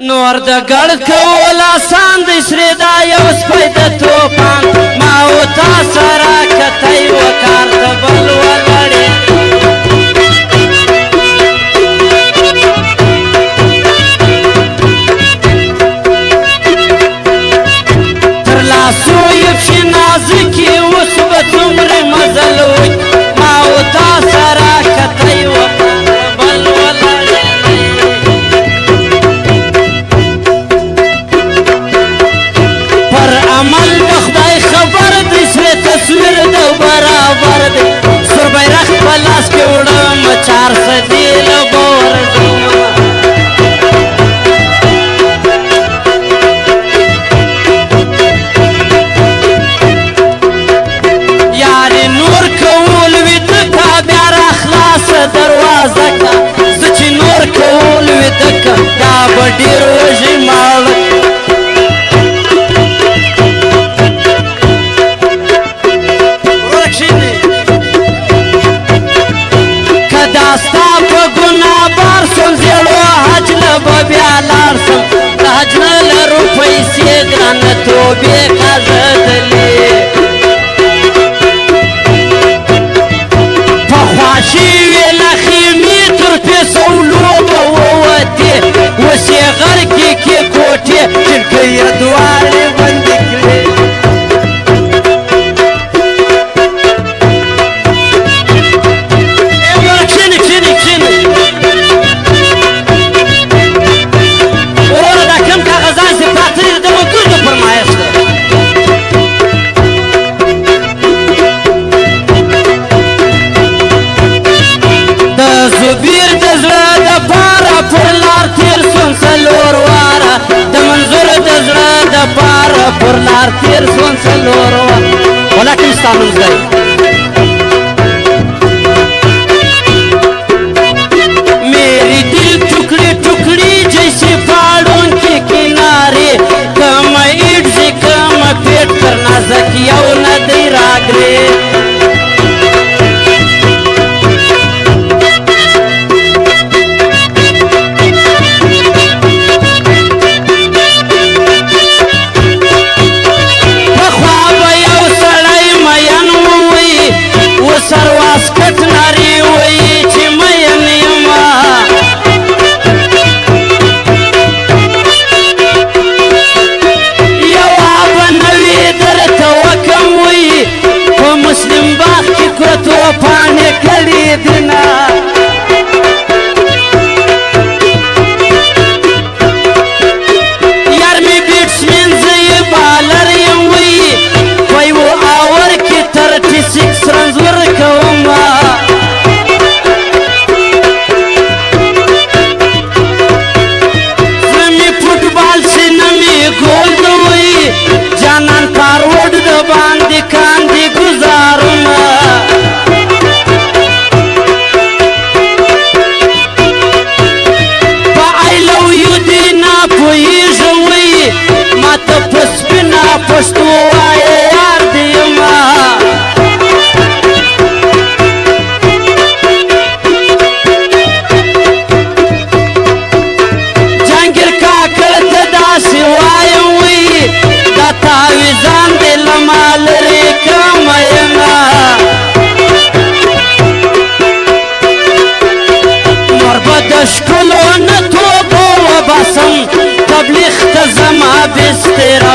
نور د ګړ کول آسان دی سرې دا یو سپی د توپان ما و تا سره کتی وکار د بل وګړې تر لاسو یې پښې نازکې اوس به څومره مزل وي ما و تا سره کتی وکار د بل وګړې عمل د خدای خبر دی سره تصویر د برابر دی سور بیرغ په لاس کې وړم 400 له بور یارې نور کول وي دکه بیا را خلاصه دروازه که زه چې نور کول وي دکه دا به ډېر وژي ماړه ستا په ګناه بار سم زیړو حج له به بیا لاړ سم د حج نه لرو پیسې ګرانه توبې کاږدلې پخوا شوې له خیمې تر پیسولو به ووتې اوس یې غر کې کوټې چینکۍ یې دواړې بندې کړې زبیر د زړه د پاره پر لار تیر سون څلور واره د منظور د زړه د پاره پر لار تیر سون څلور واره ولکن ستا منځ دی मेरी दिल टुकड़ी टुकड़ी जैसे पहाड़ों के किनारे कम ईट से कम पेट करना जकिया नदी रागरे सरवास कटनारी वही चिमयनियमा यवाब नवी दर तवकम वही वो मुस्लिम बाग की कुरतो पाने कली दिना यार में बैट्समैन से ये बॉलर यम वही कोई वो आवर की 36 रन फुटबॉल से नमी गोल दई जानन फॉरवर्ड द बांधी कांधी गुजारमा आई लव यू दीना पोई जवई मत पसबिना पस्तु आए यार दिमा ताविजान दिल माल रे कमयना मरबदश कलो न तो बो बसम तबलीग तजमा बिस्तर